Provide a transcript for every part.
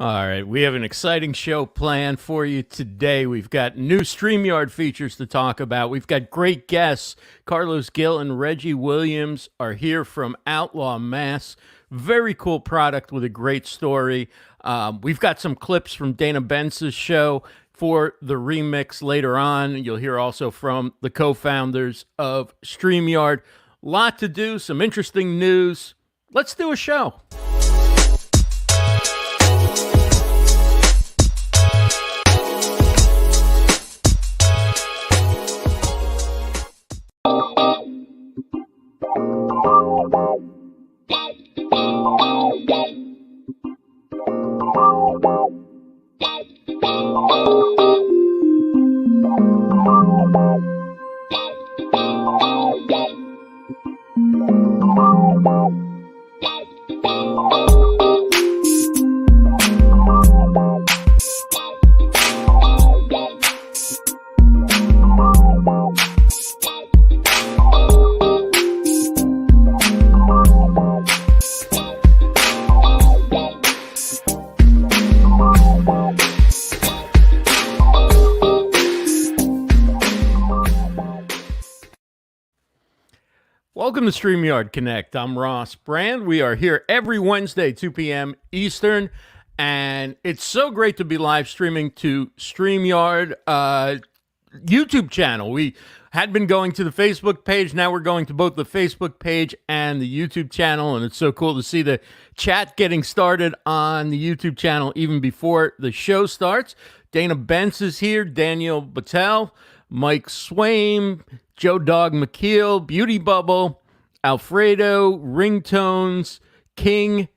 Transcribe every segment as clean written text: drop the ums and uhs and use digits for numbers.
All right, we have an exciting show planned for you today. We've got new StreamYard features to talk about. We've got great guests. Carlos, Gil, and Reggie Williams are here from Outlaw Masks. Very cool product with a great story. We've got some clips from Dana Benz's show for the remix later on. You'll hear also from the co-founders of StreamYard. Lot to do, some interesting news. Let's do a show. Welcome to StreamYard Connect. I'm Ross Brand. We are here every Wednesday, 2 p.m. Eastern, and it's so great to be live streaming to StreamYard YouTube channel. We had been going to the Facebook page. Now we're going to both the Facebook page and the YouTube channel, and it's so cool to see the chat getting started on the YouTube channel even before the show starts. Dana Benz is here, Daniel Battelle, Mike Swaim, Joe Dog McKeel, Beauty Bubble, Alfredo, Ringtones, King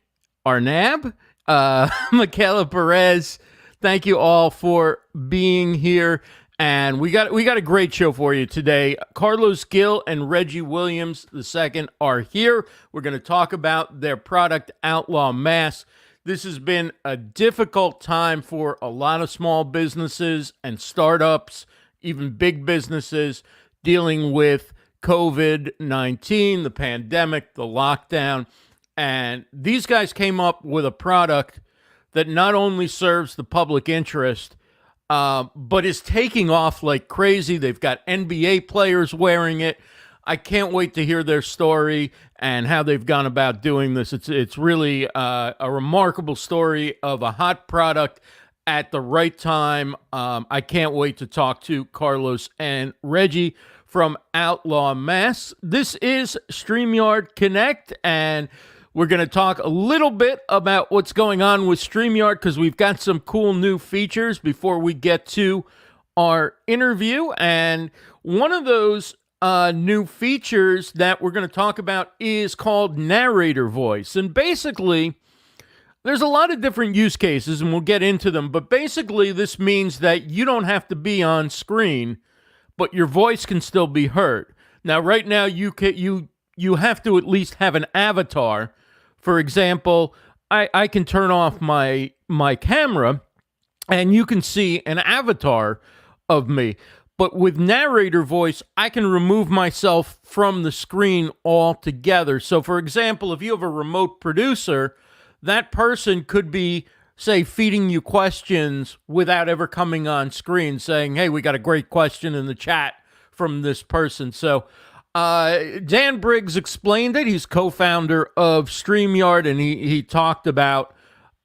Arnab, Michaela Perez. Thank you all for being here. And we got a great show for you today. Carlos, Gil, and Reggie Williams II are here. We're going to talk about their product, Outlaw Masks. This has been a difficult time for a lot of small businesses and startups, even big businesses, dealing with COVID-19, the pandemic, the lockdown. And these guys came up with a product that not only serves the public interest, but is taking off like crazy. They've got NBA players wearing it. I can't wait to hear their story and how they've gone about doing this. It's really a remarkable story of a hot product at the right time. I can't wait to talk to Carlos and Reggie from Outlaw Masks. This is StreamYard Connect, and we're going to talk a little bit about what's going on with StreamYard because we've got some cool new features before we get to our interview. And one of those new features that we're going to talk about is called narrator voice. And basically, there's a lot of different use cases, and we'll get into them. But basically, this means that you don't have to be on screen, but your voice can still be heard. Now, right now, you have to at least have an avatar. For example, I can turn off my camera, and you can see an avatar of me. But with narrator voice, I can remove myself from the screen altogether. So, for example, if you have a remote producer, that person could be say, feeding you questions without ever coming on screen saying, hey, we got a great question in the chat from this person. So Dan Briggs explained it. He's co-founder of StreamYard, and he talked about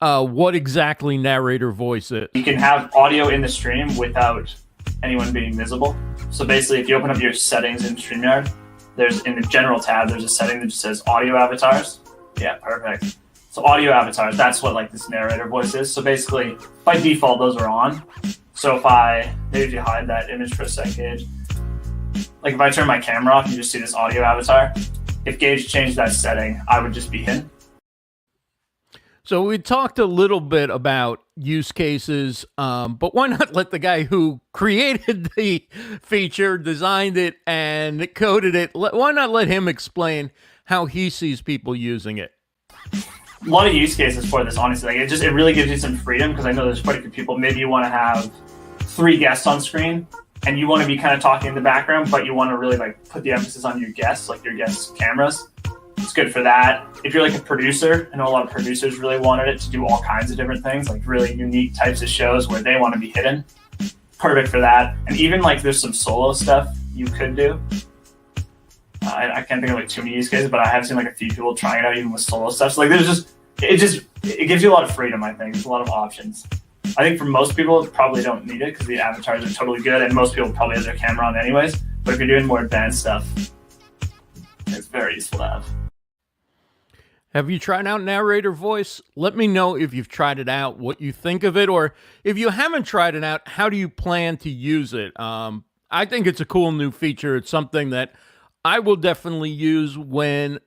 what exactly narrator voice is. You can have audio in the stream without anyone being visible. So basically, if you open up your settings in StreamYard, there's in the general tab, there's a setting that just says audio avatars. Yeah, perfect. So audio avatars, that's what like this narrator voice is. So basically, by default, those are on. So if you hide that image for a second, like if I turn my camera off, you just see this audio avatar. If Gage changed that setting, I would just be hidden. So we talked a little bit about use cases, but why not let the guy who created the feature, designed it, and coded it, why not let him explain how he sees people using it? A lot of use cases for this, honestly. Like it really gives you some freedom, because I know there's quite a few people. Maybe you want to have 3 guests on screen, and you want to be kind of talking in the background, but you want to really like put the emphasis on your guests, like your guests' cameras. It's good for that. If you're like a producer, I know a lot of producers really wanted it to do all kinds of different things, like really unique types of shows where they want to be hidden. Perfect for that. And even like there's some solo stuff you could do. I can't think of like too many use cases, but I have seen like a few people trying it out even with solo stuff. So like it gives you a lot of freedom, I think. There's a lot of options. I think for most people probably don't need it because the avatars are totally good, and most people probably have their camera on anyways. But if you're doing more advanced stuff, it's very useful to have. Have you tried out narrator voice? Let me know if you've tried it out, what you think of it, or if you haven't tried it out, how do you plan to use it? I think it's a cool new feature. It's something that I will definitely use when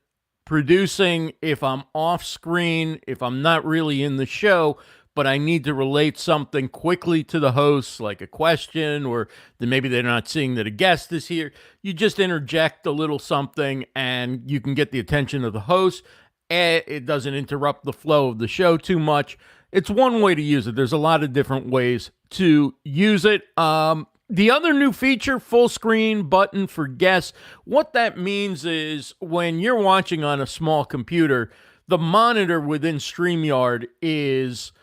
producing, if I'm off screen, if I'm not really in the show, but I need to relate something quickly to the host, like a question, or then maybe they're not seeing that a guest is here. You just interject a little something and you can get the attention of the host. It doesn't interrupt the flow of the show too much. It's one way to use it. There's a lot of different ways to use it. The other new feature, full screen button for guests. What that means is when you're watching on a small computer, the monitor within StreamYard is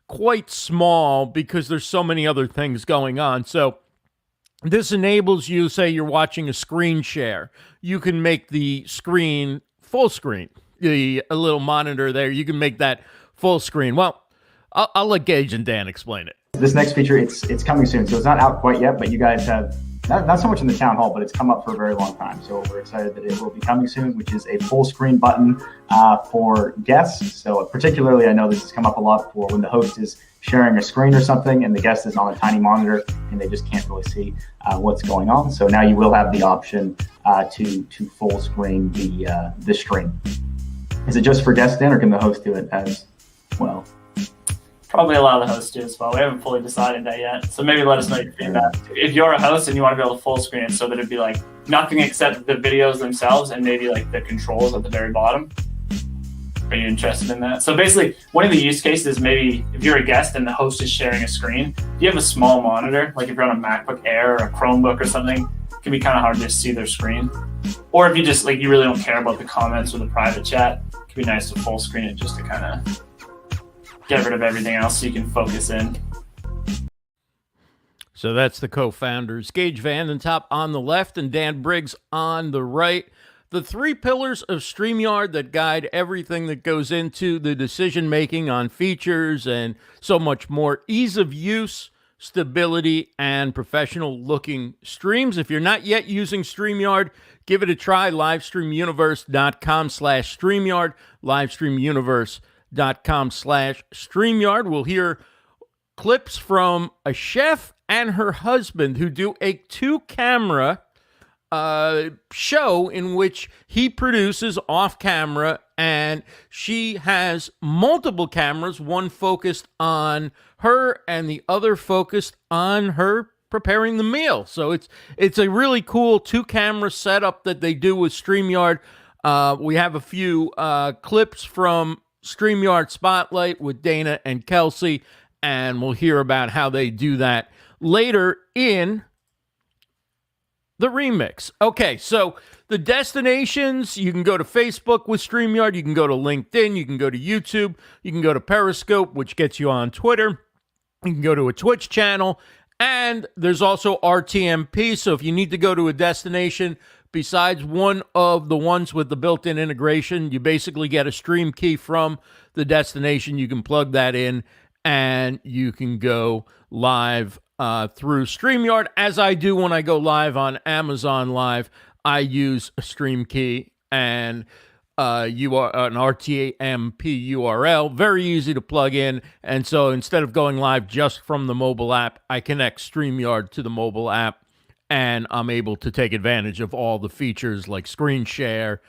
quite small because there's so many other things going on. So this enables you, say you're watching a screen share, you can make the screen full screen. A little monitor there, you can make that full screen. Well, I'll let Gage and Dan explain it. This next feature, it's coming soon, so it's not out quite yet, but you guys have, not so much in the town hall, but it's come up for a very long time. So we're excited that it will be coming soon, which is a full screen button for guests. So particularly, I know this has come up a lot for when the host is sharing a screen or something and the guest is on a tiny monitor and they just can't really see what's going on. So now you will have the option to full screen the stream. Is it just for guests, Dan, or can the host do it as well? Probably allow the host to as well. We haven't fully decided that yet. So maybe let us know your feedback. If you're a host and you want to be able to full screen it so that it'd be like nothing except the videos themselves and maybe like the controls at the very bottom. Are you interested in that? So basically, one of the use cases is maybe if you're a guest and the host is sharing a screen, if you have a small monitor, like if you're on a MacBook Air or a Chromebook or something, it can be kind of hard to see their screen. Or if you just like you really don't care about the comments or the private chat, it can be nice to full screen it just to kind of get rid of everything else so you can focus in. So that's the co-founders, Gage Vandentop on the left and Dan Briggs on the right. The 3 pillars of StreamYard that guide everything that goes into the decision-making on features and so much more. Ease of use, stability, and professional-looking streams. If you're not yet using StreamYard, give it a try. Livestreamuniverse.com/StreamYard. Livestreamuniverse.com/StreamYard. We'll hear clips from a chef and her husband who do a 2-camera show in which he produces off camera and she has multiple cameras, one focused on her and the other focused on her preparing the meal. So it's a really cool 2-camera setup that they do with StreamYard. We have a few clips from StreamYard Spotlight with Dana and Kelsey, and we'll hear about how they do that later in The remix. Okay, so the destinations, you can go to Facebook with StreamYard, you can go to LinkedIn, you can go to YouTube, you can go to Periscope, which gets you on Twitter, you can go to a Twitch channel, and there's also RTMP, so if you need to go to a destination besides one of the ones with the built-in integration, you basically get a stream key from the destination, you can plug that in, and you can go live through StreamYard, as I do when I go live on Amazon Live. I use a stream key and you are an RTMP URL, very easy to plug in. And so instead of going live just from the mobile app, I connect StreamYard to the mobile app, and I'm able to take advantage of all the features like screen share.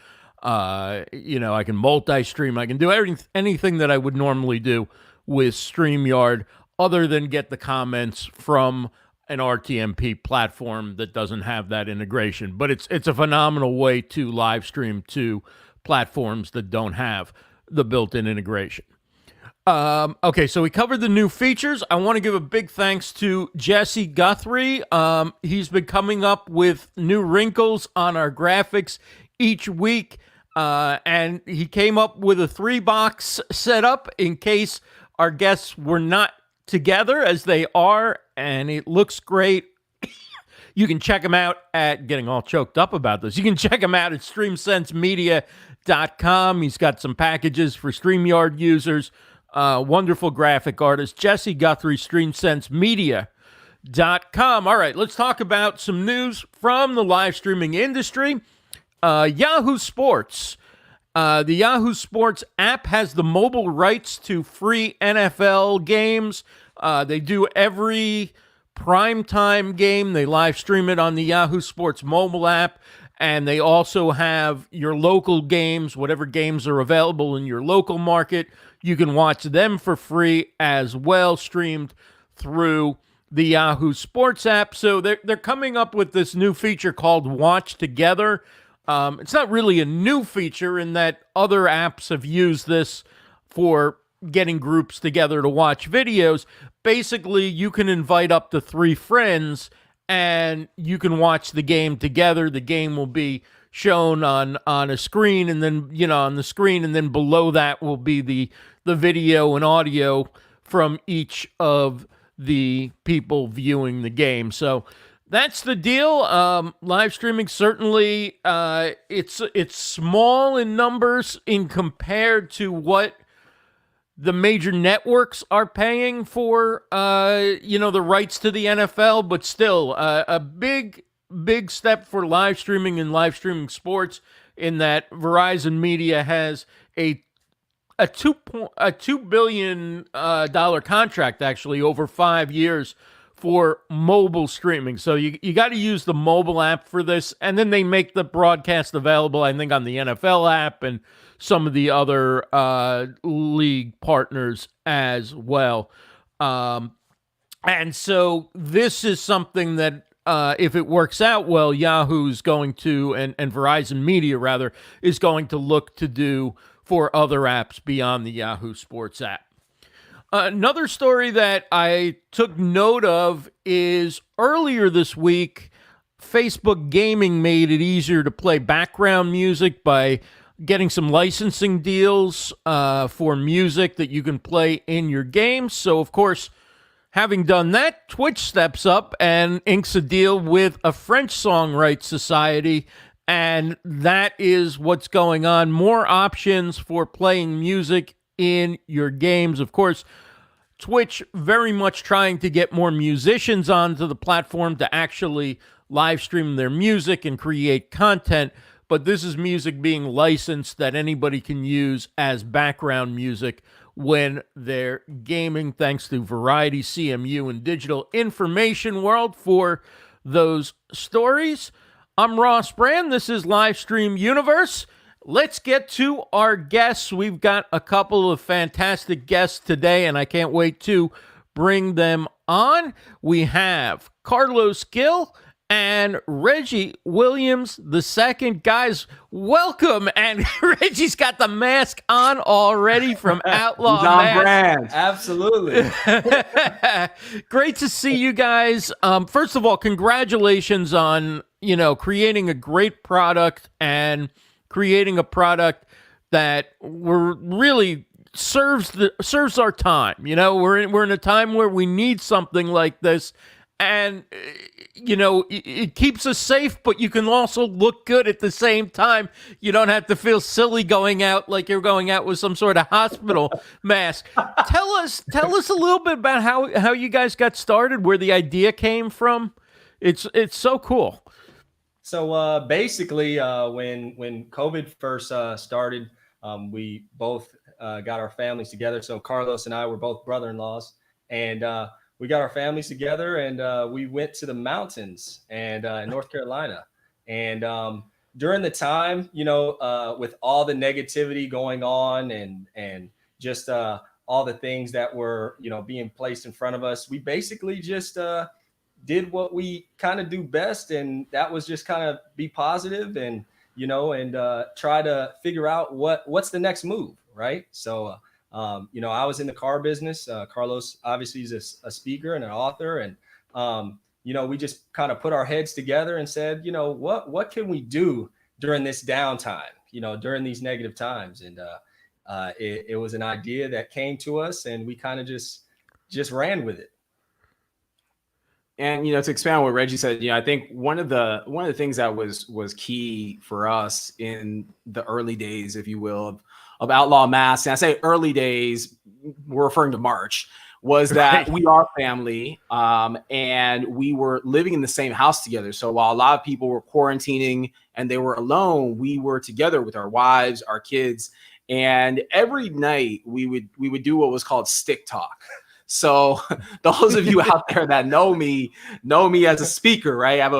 I can multi-stream. I can do anything that I would normally do with StreamYard, other than get the comments from an RTMP platform that doesn't have that integration. But it's a phenomenal way to live stream to platforms that don't have the built-in integration. Okay, so we covered the new features. I want to give a big thanks to Jesse Guthrie. He's been coming up with new wrinkles on our graphics each week, and he came up with a 3-box setup in case our guests were not together as they are, and it looks great. You can check him out at, getting all choked up about this, you can check him out at streamsensemedia.com. He's got some packages for StreamYard users. Wonderful graphic artist, Jesse Guthrie, streamsensemedia.com. All right, let's talk about some news from the live streaming industry. Yahoo Sports. The Yahoo Sports app has the mobile rights to free NFL games. They do every primetime game. They live stream it on the Yahoo Sports mobile app. And they also have your local games, whatever games are available in your local market. You can watch them for free as well, streamed through the Yahoo Sports app. So they're coming up with this new feature called Watch Together. It's not really a new feature in that other apps have used this for getting groups together to watch videos. Basically, you can invite up to 3 friends and you can watch the game together. The game will be shown on a screen, and then, on the screen, and then below that will be the video and audio from each of the people viewing the game. So that's the deal. Live streaming, certainly, it's small in numbers in compared to what the major networks are paying for, the rights to the NFL, but still a big step for live streaming and live streaming sports, in that Verizon Media has a $2 billion contract, actually, over 5 years for mobile streaming. So you got to use the mobile app for this, and then they make the broadcast available, I think, on the NFL app and some of the other league partners as well. And so this is something that, if it works out well, Yahoo's going to, and Verizon Media, rather, is going to look to do for other apps beyond the Yahoo Sports app. Another story that I took note of is earlier this week, Facebook Gaming made it easier to play background music by getting some licensing deals for music that you can play in your games. So, of course, having done that, Twitch steps up and inks a deal with a French Songwriting Society, and that is what's going on. More options for playing music in your games. Of course, Twitch very much trying to get more musicians onto the platform to actually live stream their music and create content, but this is music being licensed that anybody can use as background music when they're gaming, thanks to Variety, CMU, and Digital Information World for those stories. I'm Ross Brand. This is Livestream Universe. Let's get to our guests. We've got a couple of fantastic guests today, and I can't wait to bring them on. We have Carlos Gil and Reggie Williams II. Guys, welcome. And Reggie's got the mask on already from Outlaw Masks. Brand. Absolutely. Great to see you guys. First of all, congratulations on creating a great product and creating a product that we're really serves our time. We're in a time where we need something like this, and it keeps us safe, but you can also look good at the same time. You don't have to feel silly going out like you're going out with some sort of hospital mask. Tell us a little bit about how you guys got started, where the idea came from. It's so cool. So basically, when COVID first started, we both got our families together. So Carlos and I were both brother-in-laws, and we got our families together, and we went to the mountains and in North Carolina. And during the time, with all the negativity going on and just all the things that were, being placed in front of us, we basically just did what we kind of do best. And that was just kind of be positive and, try to figure out what's the next move. Right. So, I was in the car business. Carlos obviously is a speaker and an author. And, we just kind of put our heads together and said, what can we do during this downtime, during these negative times? And it was an idea that came to us, and we kind of just ran with it. And to expand on what Reggie said, I think one of the things that was key for us in the early days, if you will, of Outlaw Masks, and I say early days, we're referring to March, was that we are family, and we were living in the same house together. So while a lot of people were quarantining and they were alone, we were together with our wives, our kids, and every night we would do what was called stick talk. So those of you out there that know me as a speaker, right? I have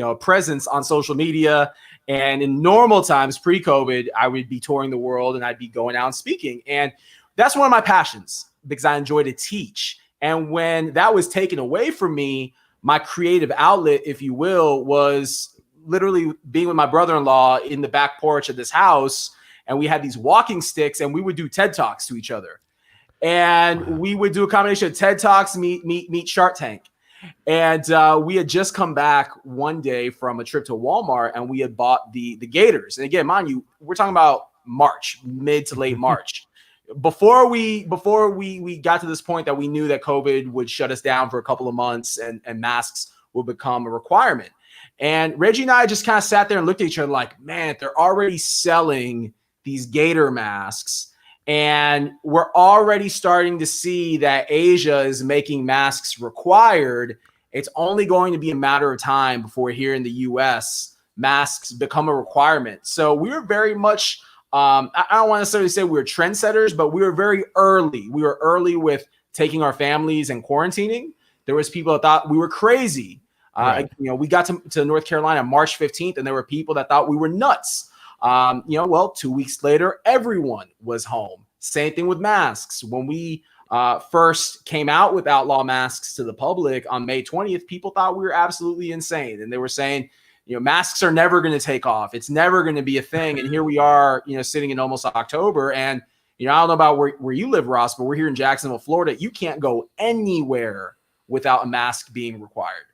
a presence on social media. And in normal times, pre-COVID, I would be touring the world and I'd be going out and speaking. And that's one of my passions because I enjoy to teach. And when that was taken away from me, my creative outlet, if you will, was literally being with my brother-in-law in the back porch of this house. And we had these walking sticks and we would do TED Talks to each other. And we would do a combination of TED Talks, meet Shark Tank. And we had just come back one day from a trip to Walmart, and we had bought the Gators. And again, mind you, we're talking about March, mid to late March. Before we got to this point that we knew that COVID would shut us down for a couple of months and masks would become a requirement. And Reggie and I just kind of sat there and looked at each other like, man, they're already selling these Gator masks. And we're already starting to see that Asia is making masks required. It's only going to be a matter of time before here in the US, masks become a requirement. So we were very much, I don't want to necessarily say we were trendsetters, but we were very early. We were early with taking our families and quarantining. There was people that thought we were crazy. Right. We got to North Carolina March 15th, and there were people that thought we were nuts. 2 weeks later, everyone was home. Same thing with masks. When we first came out with Outlaw Masks to the public on May 20th, people thought we were absolutely insane. And they were saying, masks are never going to take off. It's never going to be a thing. And here we are, sitting in almost October. And, I don't know about where you live, Ross, but we're here in Jacksonville, Florida. You can't go anywhere without a mask being required.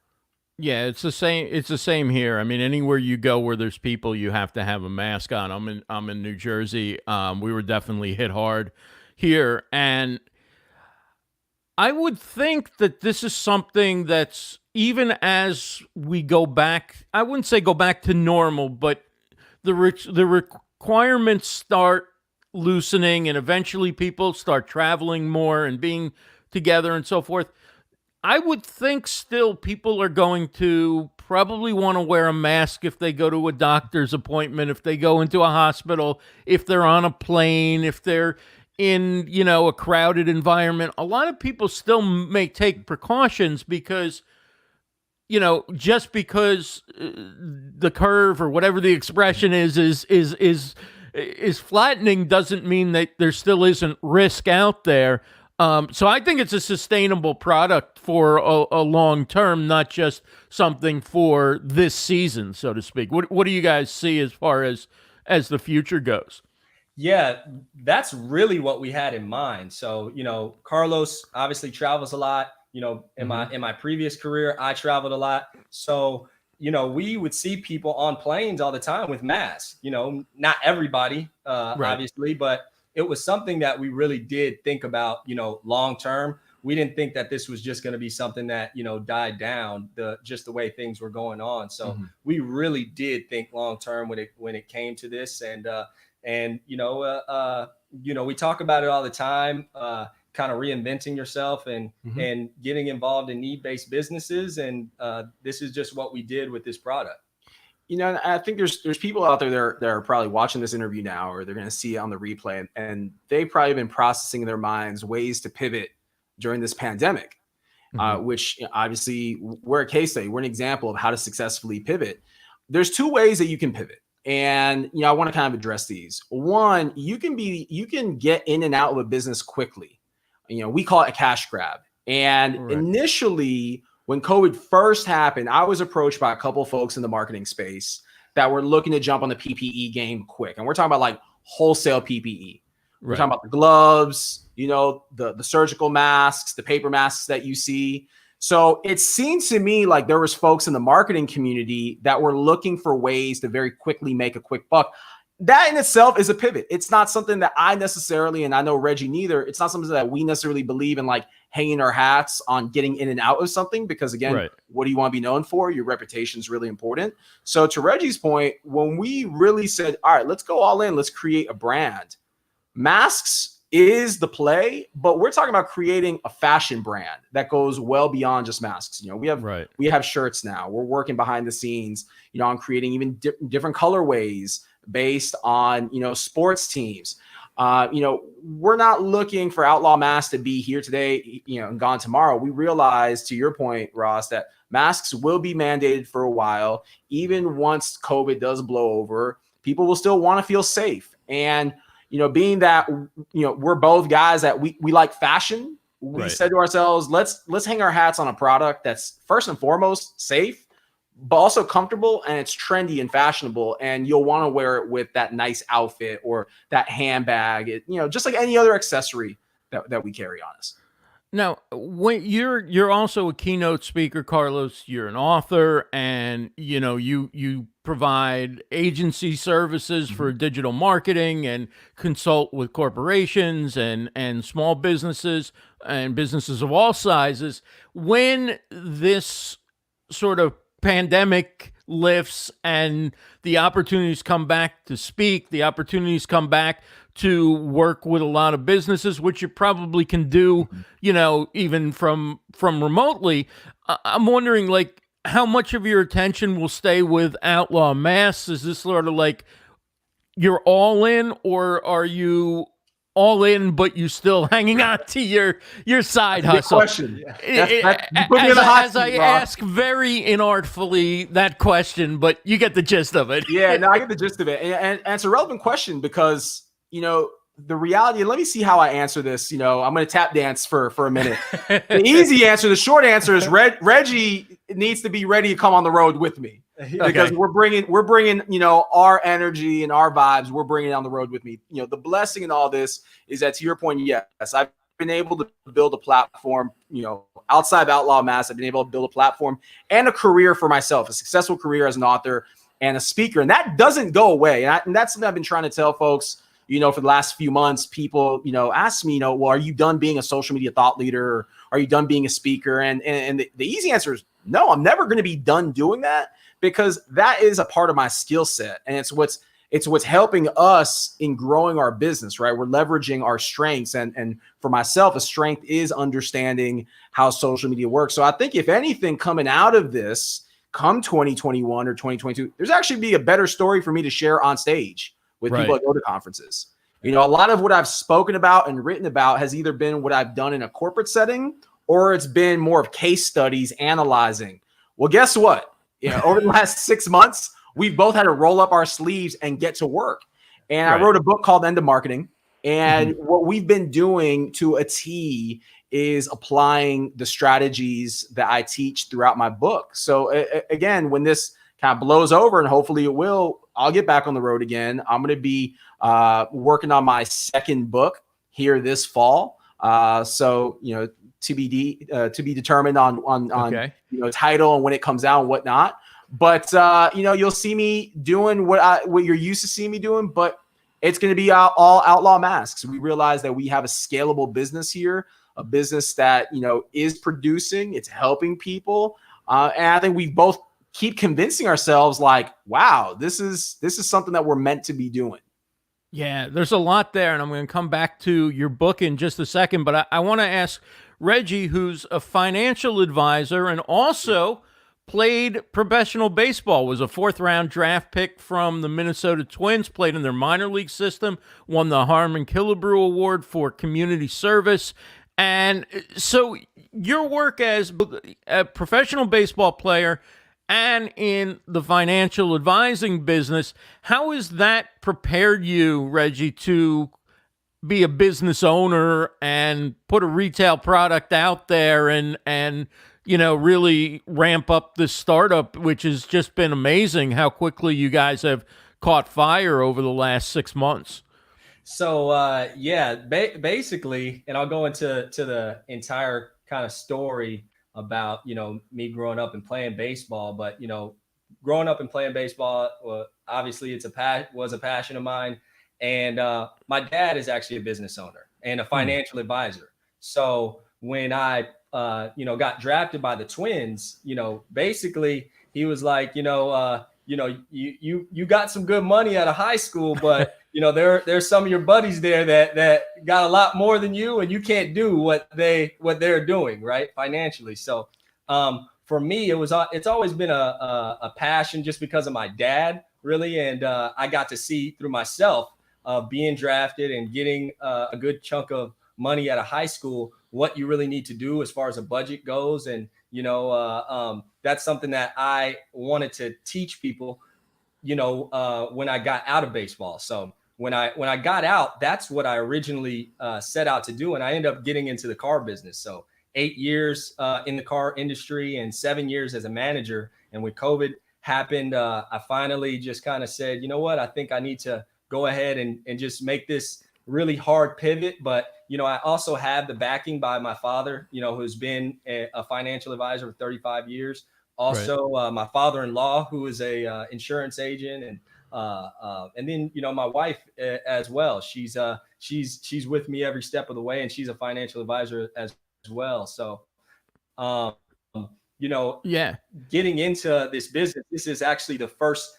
Yeah, it's the same. It's the same here. I mean, anywhere you go where there's people, you have to have a mask on. I'm in New Jersey. We were definitely hit hard here, and I would think that this is something that's even as we go back. I wouldn't say go back to normal, but the requirements start loosening, and eventually people start traveling more and being together and so forth. I would think still people are going to probably want to wear a mask if they go to a doctor's appointment, if they go into a hospital, if they're on a plane, if they're in, a crowded environment. A lot of people still may take precautions because, just because the curve or whatever the expression is flattening doesn't mean that there still isn't risk out there. So I think it's a sustainable product for a long term, not just something for this season, so to speak. What do you guys see as far as the future goes? Yeah, that's really what we had in mind. So, Carlos obviously travels a lot. In my previous career, I traveled a lot. So, you know, we would see people on planes all the time with masks, you know, not everybody, obviously, but it was something that we really did think about, you know, long term. We didn't think that this was just going to be something that, you know, died down just the way things were going on. So we really did think long term when it came to this. And you know, we talk about it all the time, kind of reinventing yourself and getting involved in need-based businesses. And this is just what we did with this product. You know, I think there's people out there that are probably watching this interview now, or they're going to see it on the replay, and they've probably been processing in their minds ways to pivot during this pandemic, which obviously we're a case study. We're an example of how to successfully pivot. There's two ways that you can pivot. And, you know, I want to kind of address these. One, you can get in and out of a business quickly. You know, we call it a cash grab. And initially, when COVID first happened, I was approached by a couple of folks in the marketing space that were looking to jump on the PPE game quick. And we're talking about like wholesale PPE. We're talking about the gloves, you know, the surgical masks, the paper masks that you see. So it seemed to me like there was folks in the marketing community that were looking for ways to very quickly make a quick buck. That in itself is a pivot. It's not something that I necessarily, and I know Reggie neither, it's not something that we necessarily believe in, like hanging our hats on getting in and out of something, because again, what do you want to be known for? Your reputation is really important. So to Reggie's point, when we really said, all right, let's go all in, let's create a brand. Masks is the play, but we're talking about creating a fashion brand that goes well beyond just masks. You know, we have shirts now. We're working behind the scenes, you know, on creating even different colorways based on, you know, sports teams. You know, we're not looking for Outlaw Masks to be here today, you know, and gone tomorrow. We realize, to your point, Ross, that masks will be mandated for a while. Even once COVID does blow over, people will still want to feel safe. And you know, being that, you know, we're both guys that we like fashion, we said to ourselves, let's hang our hats on a product that's first and foremost safe, but also comfortable, and it's trendy and fashionable, and you'll want to wear it with that nice outfit or that handbag, you know, just like any other accessory that we carry on us. Now, when you're also a keynote speaker, Carlos, you're an author, and you know you provide agency services for digital marketing and consult with corporations and small businesses and businesses of all sizes. When this sort of pandemic lifts and the opportunities come back to speak, the opportunities come back to work with a lot of businesses, which you probably can do, you know, even from remotely. I'm wondering, like, how much of your attention will stay with Outlaw Masks? Is this sort of like you're all in, or are you all in, but you still hanging on to your side hustle? Question. As I ask very inartfully that question, but you get the gist of it. Yeah, no, I get the gist of it. And it's a relevant question because, you know, the reality, and let me see how I answer this. You know, I'm going to tap dance for a minute. The easy answer, the short answer is Reggie needs to be ready to come on the road with me. Because we're bringing, you know, our energy and our vibes, we're bringing it on the road with me. You know, the blessing in all this is that, to your point, yes, I've been able to build a platform, you know, outside of Outlaw Masks. I've been able to build a platform and a career for myself, a successful career as an author and a speaker. And that doesn't go away. And that's something I've been trying to tell folks, you know, for the last few months. People, you know, ask me, you know, well, are you done being a social media thought leader? Or are you done being a speaker? And the easy answer is no, I'm never going to be done doing that, because that is a part of my skill set. And it's what's helping us in growing our business, right? We're leveraging our strengths. And for myself, a strength is understanding how social media works. So I think if anything coming out of this, come 2021 or 2022, there's actually be a better story for me to share on stage with people that go to conferences. You know, a lot of what I've spoken about and written about has either been what I've done in a corporate setting, or it's been more of case studies analyzing. Well, guess what? You know, over the last 6 months, we've both had to roll up our sleeves and get to work. And I wrote a book called End of Marketing. And what we've been doing to a T is applying the strategies that I teach throughout my book. So again, when this kind of blows over, and hopefully it will, I'll get back on the road again. I'm going to be working on my second book here this fall. So, you know, to be determined on you know, title and when it comes out and whatnot. But you'll see me doing what you're used to seeing me doing, but it's going to be all Outlaw Masks. We realize that we have a scalable business here, a business that is producing, it's helping people, and I think we both keep convincing ourselves like, wow, this is something that we're meant to be doing. Yeah, there's a lot there, and I'm going to come back to your book in just a second, but I want to ask Reggie, who's a financial advisor and also played professional baseball, was a 4th-round draft pick from the Minnesota Twins, played in their minor league system, won the Harmon Killebrew Award for community service. And so your work as a professional baseball player and in the financial advising business, how has that prepared you, Reggie, to be a business owner and put a retail product out there and really ramp up this startup, which has just been amazing how quickly you guys have caught fire over the last 6 months? So, basically, and I'll go into the entire kind of story about, me growing up and playing baseball, but, growing up and playing baseball, well, obviously was a passion of mine. And my dad is actually a business owner and a financial advisor. So when I, got drafted by the Twins, basically he was like, you got some good money out of high school, but there's some of your buddies there that got a lot more than you, and you can't do what they're doing, right, financially. So for me, it's always been a passion just because of my dad, really, and I got to see through myself being drafted and getting a good chunk of money out of high school what you really need to do as far as a budget goes, and that's something that I wanted to teach people, when I got out of baseball. So when I got out, that's what I originally set out to do. And I ended up getting into the car business. So 8 years in the car industry and 7 years as a manager. And when COVID happened, I finally just kind of said, you know what, I think I need to go ahead and just make this really hard pivot. But, I also have the backing by my father, who's been a financial advisor for 35 years. Also, right. My father-in-law, who is a insurance agent, and then my wife as well. She's with me every step of the way, and she's a financial advisor as well. So, getting into this business, this is actually the first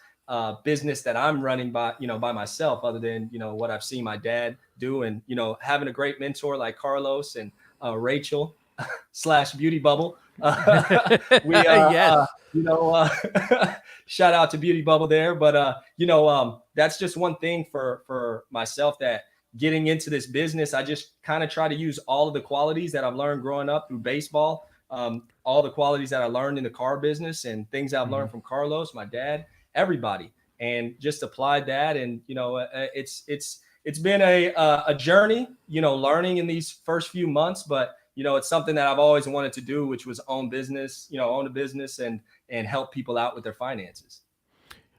business that I'm running by myself, other than what I've seen my dad do, and having a great mentor like Carlos and Rachel / Beauty Bubble. Yes. Shout out to Beauty Bubble there. But that's just one thing for myself, that getting into this business, I just kind of try to use all of the qualities that I've learned growing up through baseball, all the qualities that I learned in the car business, and things I've learned from Carlos, my dad, everybody, and just applied that. And it's been a journey, learning in these first few months, but it's something that I've always wanted to do, which was own a business and help people out with their finances.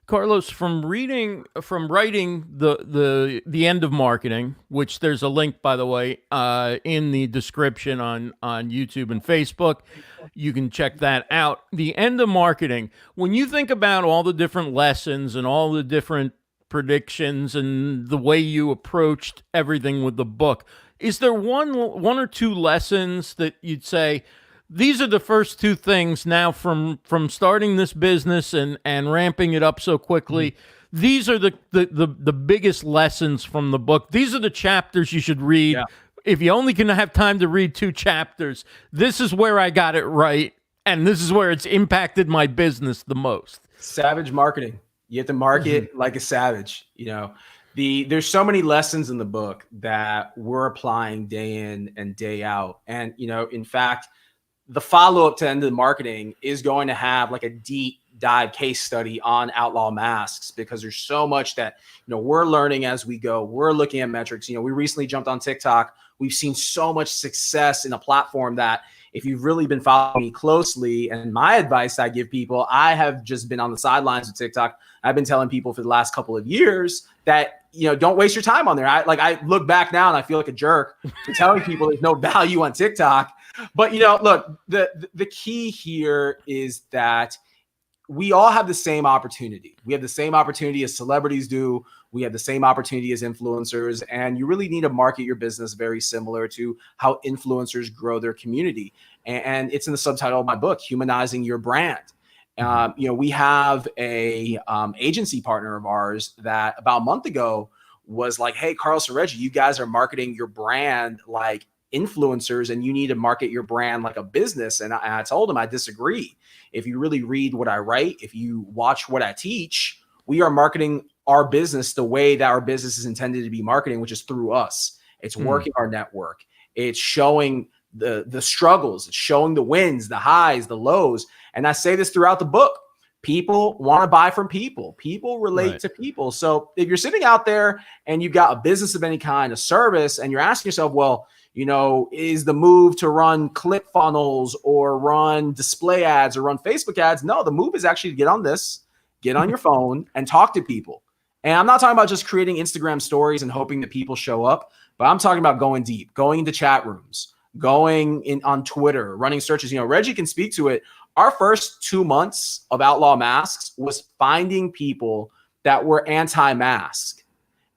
Carlos, from writing the End of Marketing, which there's a link, by the way, in the description on YouTube and Facebook, you can check that out. The End of Marketing, when you think about all the different lessons and all the different predictions and the way you approached everything with the book, is there one or two lessons that you'd say, these are the first two things now from starting this business and ramping it up so quickly? These are the biggest lessons from the book. These are the chapters you should read. Yeah. If you only can have time to read 2 chapters, this is where I got it right, and this is where it's impacted my business the most. Savage marketing. You have to market like a savage. There's so many lessons in the book that we're applying day in and day out. And, in fact, the follow-up to End of Marketing is going to have like a deep dive case study on Outlaw Masks, because there's so much that, we're learning as we go. We're looking at metrics. We recently jumped on TikTok. We've seen so much success in a platform that, if you've really been following me closely, and my advice I give people, I have just been on the sidelines of TikTok. I've been telling people for the last couple of years that, don't waste your time on there. I look back now and I feel like a jerk for telling people there's no value on TikTok. But, look, the key here is that we all have the same opportunity. We have the same opportunity as celebrities do. We have the same opportunity as influencers, and you really need to market your business very similar to how influencers grow their community. And it's in the subtitle of my book, Humanizing Your Brand. We have a agency partner of ours that about a month ago was like, hey, Carlos and Reggie, you guys are marketing your brand like influencers, and you need to market your brand like a business. And I told him I disagree. If you really read what I write, if you watch what I teach, we are marketing our business the way that our business is intended to be marketing, which is through us. It's working our network. It's showing the struggles. It's showing the wins, the highs, the lows. And I say this throughout the book. People want to buy from people. People relate to people. So if you're sitting out there and you've got a business of any kind, a service, and you're asking yourself, well, is the move to run click funnels or run display ads or run Facebook ads? No, the move is actually to get on your phone and talk to people. And I'm not talking about just creating Instagram stories and hoping that people show up, but I'm talking about going deep, going into chat rooms, going in on Twitter, running searches. Reggie can speak to it. Our first 2 months of Outlaw Masks was finding people that were anti-mask.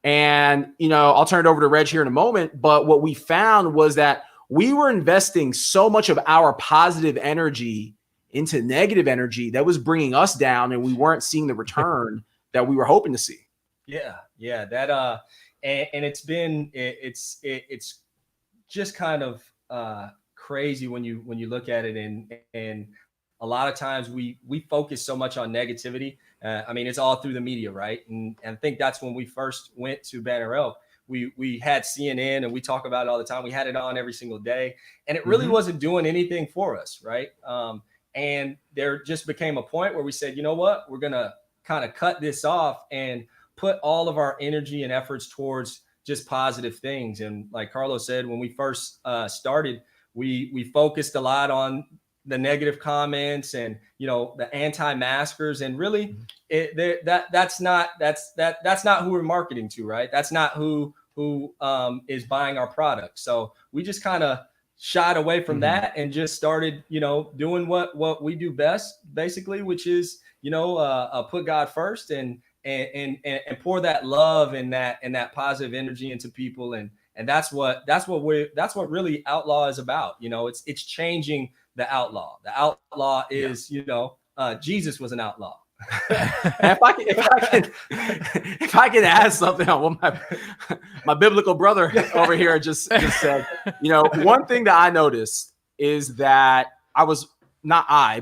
And, I'll turn it over to Reg here in a moment. But what we found was that we were investing so much of our positive energy into negative energy that was bringing us down, and we weren't seeing the return that we were hoping to see. Yeah. That and it's just kind of crazy when you look at it, and a lot of times we focus so much on negativity. It's all through the media, right? And I think that's when we first went to Banner Elk. We had CNN, and we talk about it all the time. We had it on every single day, and it really wasn't doing anything for us, right? And there just became a point where we said, you know what, we're gonna kind of cut this off and put all of our energy and efforts towards just positive things. And like Carlos said, when we first started, we focused a lot on the negative comments and the anti-maskers, and really that's not who we're marketing to, right? That's not who is buying our product. So we just kind of shied away from that and just started doing what we do best, basically, which is put God first and pour that love and that positive energy into people, and that's what really Outlaw is about. It's changing the outlaw. The outlaw is Jesus was an outlaw. if I can add something on what my biblical brother over here just said, one thing that I noticed is that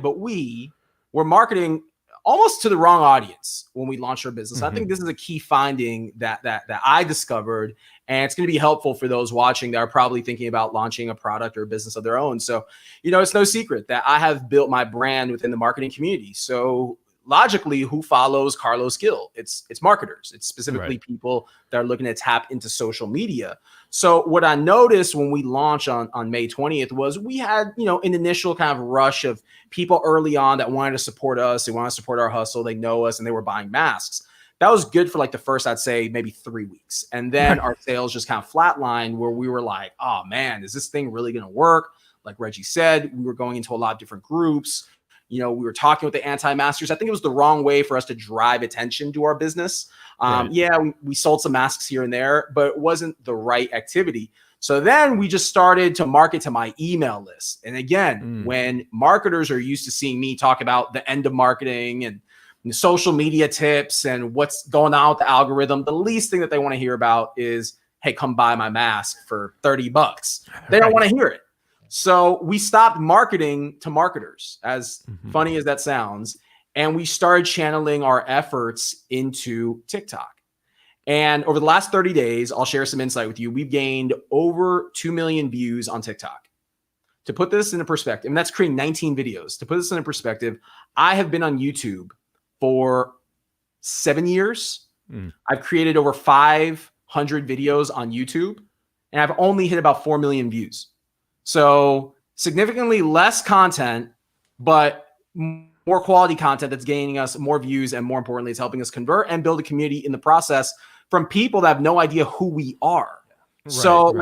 we were marketing almost to the wrong audience when we launched our business. I think this is a key finding that I discovered, and it's going to be helpful for those watching that are probably thinking about launching a product or a business of their own. So, it's no secret that I have built my brand within the marketing community. So logically, who follows Carlos Gil? It's marketers. It's specifically people that are looking to tap into social media. So what I noticed when we launched on May 20th was we had, an initial kind of rush of people early on that wanted to support us. They wanted to support our hustle. They know us, and they were buying masks. That was good for like the first, I'd say, maybe 3 weeks. And then our sales just kind of flatlined, where we were like, oh man, is this thing really going to work? Like Reggie said, we were going into a lot of different groups. We were talking with the anti-maskers. I think it was the wrong way for us to drive attention to our business. Yeah, we sold some masks here and there, but it wasn't the right activity. So then we just started to market to my email list. And again, when marketers are used to seeing me talk about the end of marketing and social media tips and what's going on with the algorithm, the least thing that they want to hear about is, hey, come buy my mask for $30. They don't want to hear it. So we stopped marketing to marketers, as funny as that sounds, and we started channeling our efforts into TikTok. And over the last 30 days, I'll share some insight with you. We've gained over 2 million views on TikTok. To put this into perspective, and that's creating 19 videos. To put this into perspective, I have been on YouTube for 7 years. I've created over 500 videos on YouTube, and I've only hit about 4 million views. So significantly less content, but more quality content that's gaining us more views, and more importantly, it's helping us convert and build a community in the process from people that have no idea who we are.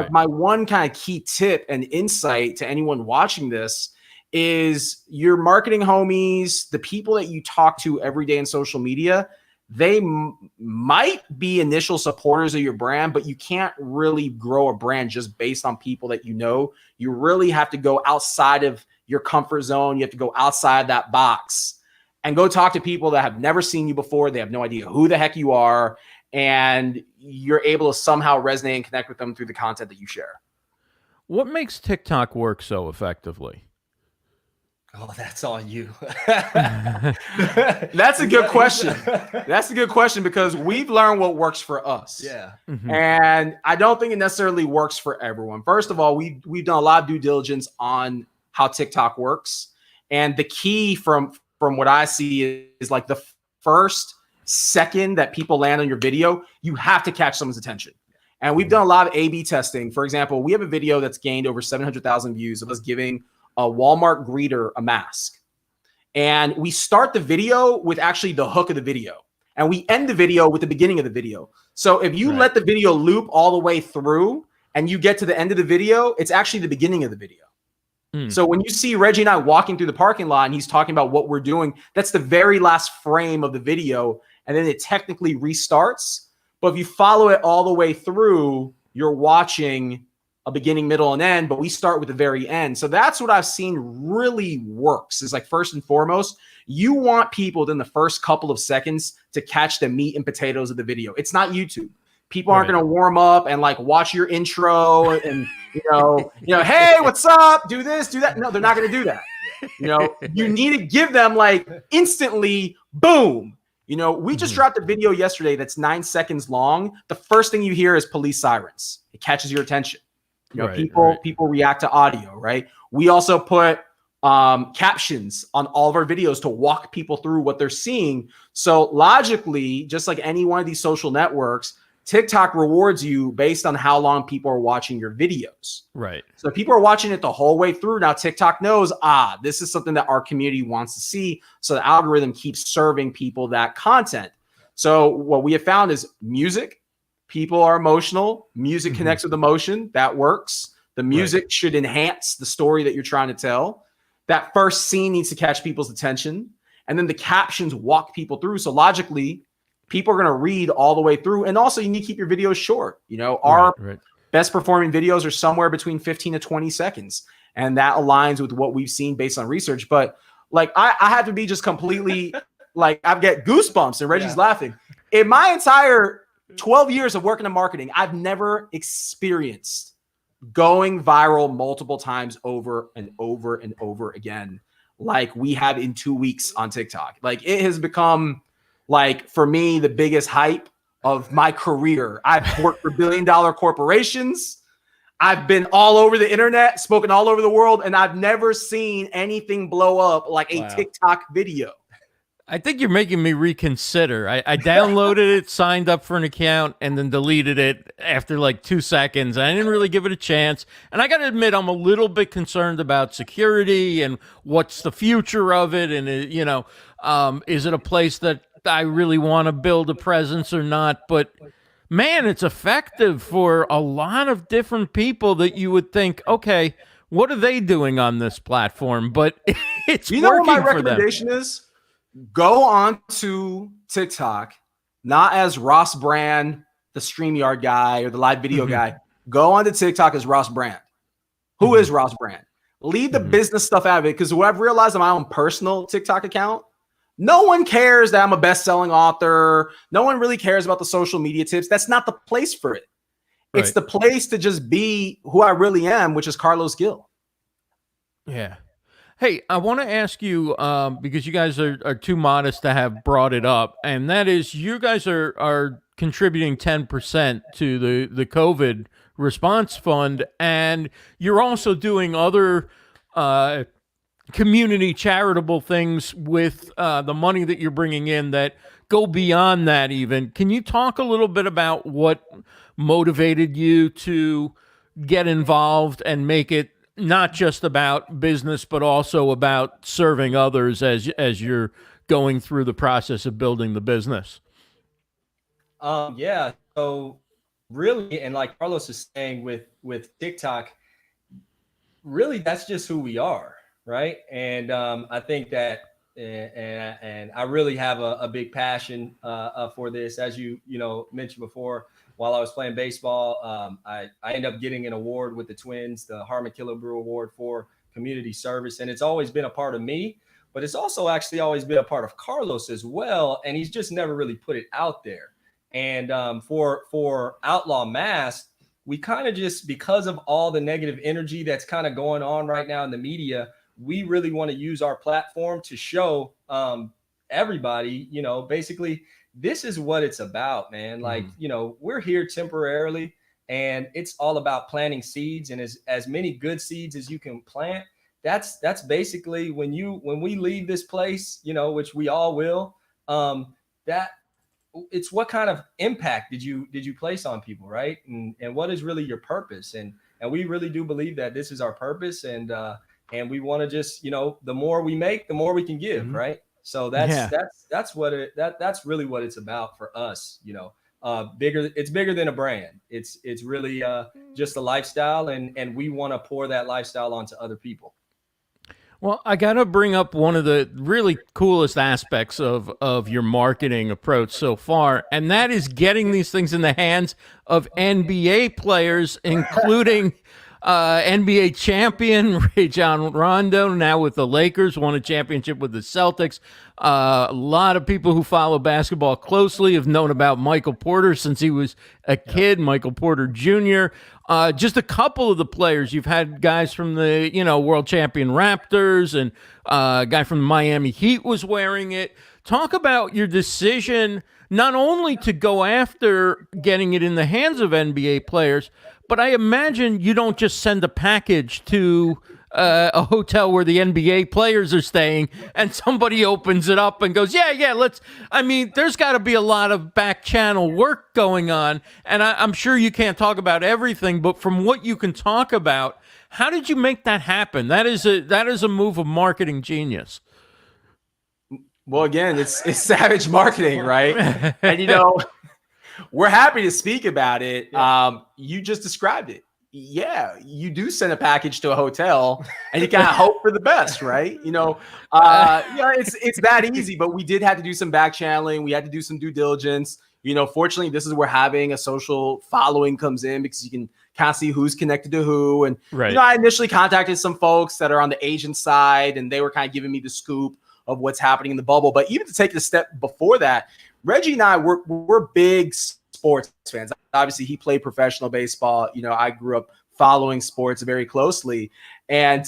My one kind of key tip and insight to anyone watching this is your marketing homies, the people that you talk to every day in social media. They might be initial supporters of your brand, but you can't really grow a brand just based on people that you know. You really have to go outside of your comfort zone. You have to go outside that box and go talk to people that have never seen you before. They have no idea who the heck you are. And you're able to somehow resonate and connect with them through the content that you share. What makes TikTok work so effectively? Oh, that's on you. That's a good question. That's a good question because we've learned what works for us. Yeah. And I don't think it necessarily works for everyone. First of all, we've done a lot of due diligence on how TikTok works. And the key from what I see is like the first second that people land on your video, you have to catch someone's attention. And we've done a lot of A/B testing. For example, we have a video that's gained over 700,000 views of us giving a Walmart greeter a mask. And we start the video with actually the hook of the video. And we end the video with the beginning of the video. So if you let the video loop all the way through and you get to the end of the video, it's actually the beginning of the video. So when you see Reggie and I walking through the parking lot and he's talking about what we're doing, that's the very last frame of the video. And then it technically restarts. But if you follow it all the way through, you're watching a beginning, middle, and end, but we start with the very end. So that's what I've seen really works is like, first and foremost, you want people within the first couple of seconds to catch the meat and potatoes of the video. It's not YouTube. People aren't going to warm up and like watch your intro and, you know, hey, what's up? Do this, do that. No, they're not going to do that. You know, you need to give them like instantly, boom. You know, we just dropped a video yesterday that's 9 seconds long. The first thing you hear is police sirens. It catches your attention. You know, people react to audio, right? We also put captions on all of our videos to walk people through what they're seeing. So logically, just like any one of these social networks, TikTok rewards you based on how long people are watching your videos. Right. So if people are watching it the whole way through, now TikTok knows, this is something that our community wants to see. So the algorithm keeps serving people that content. So what we have found is music. People are emotional. Music connects with emotion. That works. The music should enhance the story that you're trying to tell. That first scene needs to catch people's attention. And then the captions walk people through. So logically, people are going to read all the way through. And also, you need to keep your videos short. You know, our best performing videos are somewhere between 15 to 20 seconds. And that aligns with what we've seen based on research. But like, I have to be just completely like, I get goosebumps and Reggie's laughing. In my entire 12 years of working in marketing, I've never experienced going viral multiple times over and over and over again, like we have in 2 weeks on TikTok. Like it has become like, for me, the biggest hype of my career. I've worked for billion-dollar corporations. I've been all over the internet, spoken all over the world, and I've never seen anything blow up like a TikTok video. I think you're making me reconsider. I downloaded it, signed up for an account, and then deleted it after like 2 seconds. I didn't really give it a chance. And I got to admit, I'm a little bit concerned about security and what's the future of it. And, you know, is it a place that I really want to build a presence or not? But, man, it's effective for a lot of different people that you would think, okay, what are they doing on this platform? But it's working for them. You know what my recommendation is? Go on to TikTok, not as Ross Brand, the StreamYard guy or the live video guy. Go on to TikTok as Ross Brand. Who is Ross Brand? Leave the business stuff out of it, because what I've realized on my own personal TikTok account, no one cares that I'm a best-selling author. No one really cares about the social media tips. That's not the place for it. It's the place to just be who I really am, which is Carlos Gil. Yeah. Hey, I want to ask you, because you guys are too modest to have brought it up, and that is, you guys are contributing 10% to the COVID response fund, and you're also doing other community charitable things with the money that you're bringing in that go beyond that even. Can you talk a little bit about what motivated you to get involved and make it not just about business, but also about serving others as you're going through the process of building the business? Yeah. So really, and like Carlos is saying with TikTok, really, that's just who we are, right? And I think that, and I really have a big passion for this. As you mentioned before, while I was playing baseball, I ended up getting an award with the Twins, the Harmon Killebrew Award for community service, and it's always been a part of me. But it's also actually always been a part of Carlos as well, and he's just never really put it out there. And for Outlaw Masks, we kind of just, because of all the negative energy that's kind of going on right now in the media, we really want to use our platform to show everybody, basically this is what it's about, man. Like, we're here temporarily, and it's all about planting seeds, and as many good seeds as you can plant. That's basically when we leave this place, which we all will, that it's what kind of impact did you place on people, right? And what is really your purpose? And we really do believe that this is our purpose, and we want to just, the more we make, the more we can give, right? So that's really what it's about for us, it's bigger than a brand. It's really just a lifestyle, and we want to pour that lifestyle onto other people. Well, I got to bring up one of the really coolest aspects of your marketing approach so far, and that is getting these things in the hands of NBA players, including NBA champion Rajon Rondo, now with the Lakers, won a championship with the Celtics. A lot of people who follow basketball closely have known about Michael Porter since he was a kid, Michael Porter Jr. Just a couple of the players. You've had guys from the, world champion Raptors, and a guy from the Miami Heat was wearing it. Talk about your decision not only to go after getting it in the hands of NBA players, but I imagine you don't just send a package to a hotel where the NBA players are staying and somebody opens it up and goes, there's got to be a lot of back channel work going on. And I'm sure you can't talk about everything, but from what you can talk about, how did you make that happen? That is a move of marketing genius. Well, again, it's savage marketing, right? And, we're happy to speak about it. You just described it. Yeah, you do send a package to a hotel and you kind of hope for the best, right? It's that easy, but we did have to do some back channeling. We had to do some due diligence. Fortunately, this is where having a social following comes in, because you can kind of see who's connected to who. And, I initially contacted some folks that are on the agent side, and they were kind of giving me the scoop of what's happening in the bubble. But even to take the step before that, Reggie and I, we're big sports fans. Obviously, he played professional baseball. I grew up following sports very closely. And,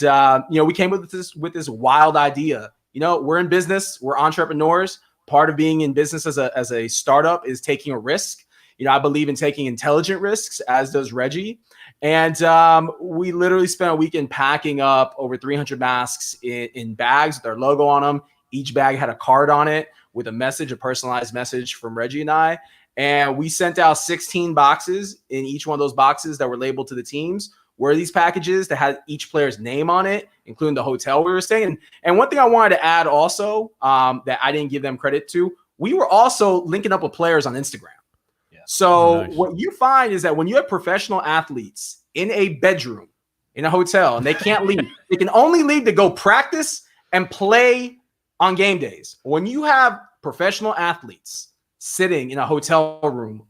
we came with this wild idea. We're in business. We're entrepreneurs. Part of being in business as a startup is taking a risk. I believe in taking intelligent risks, as does Reggie. And we literally spent a weekend packing up over 300 masks in bags with our logo on them. Each bag had a card on it with a personalized message from Reggie and I. And we sent out 16 boxes. In each one of those boxes that were labeled to the teams were these packages that had each player's name on it, including the hotel we were staying. And one thing I wanted to add also that I didn't give them credit to, we were also linking up with players on Instagram. So what you find is that when you have professional athletes in a bedroom in a hotel and they can't leave, they can only leave to go practice and play on game days. When you have professional athletes sitting in a hotel room,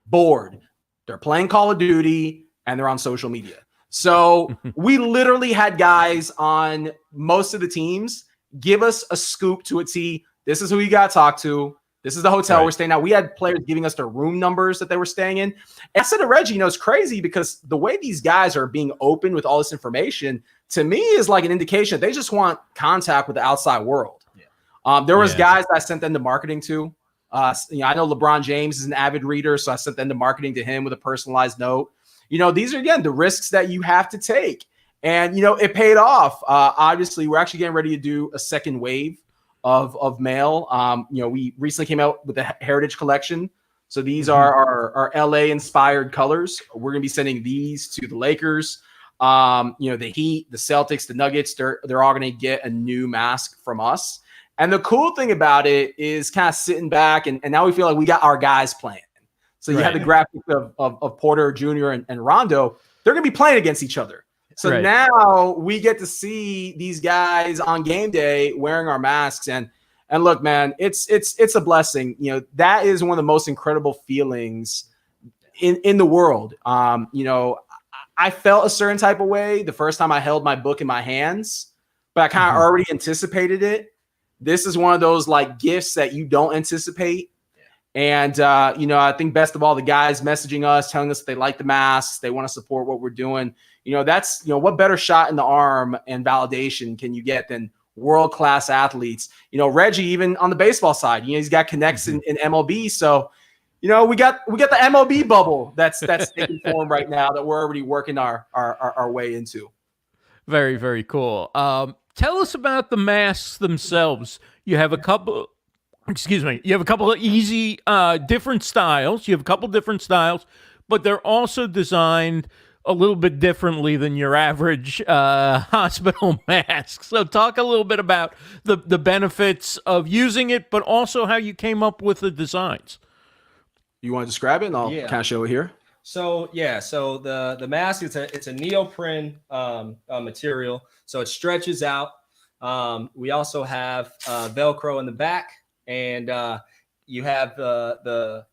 bored, they're playing Call of Duty and they're on social media. So we literally had guys on most of the teams give us a scoop to a T. This is who you got to talk to. This is the hotel we're staying at. We had players giving us their room numbers that they were staying in. And I said to Reggie, it's crazy because the way these guys are being open with all this information, to me, is like an indication they just want contact with the outside world. There was guys that I sent them to marketing to. I know LeBron James is an avid reader, so I sent them to marketing to him with a personalized note. These are, again, the risks that you have to take. And, it paid off. Obviously, we're actually getting ready to do a second wave of mail. We recently came out with the Heritage Collection. So these are our LA inspired colors. We're going to be sending these to the Lakers. The Heat, the Celtics, the Nuggets, they're all going to get a new mask from us. And the cool thing about it is kind of sitting back and now we feel like we got our guys playing. So you have the graphic of Porter Jr. and Rondo. They're going to be playing against each other. So Right. now we get to see these guys on game day wearing our masks. And look, man, it's a blessing. You know, that is one of the most incredible feelings in the world. You know, I felt a certain type of way the first time I held my book in my hands, but I kind of already anticipated it. This is one of those like gifts that you don't anticipate. And, you know, I think best of all, the guys messaging us, telling us they like the masks, they want to support what we're doing. You know, that's, you know, what better shot in the arm and validation can you get than world-class athletes? You know, Reggie, even on the baseball side, you know, he's got connects in MLB. So, you know, we got the MLB bubble that's taking form right now that we're already working our way into. Very, very cool. Tell us about the masks themselves. You have a couple. Excuse me. You have a couple of easy, different styles. You have a couple different styles, but they're also designed a little bit differently than your average hospital mask. So talk a little bit about the benefits of using it, but also how you came up with the designs. You want to describe it, and I'll kind of show it here. So so the mask, it's a neoprene material, so it stretches out. We also have Velcro in the back, and you have the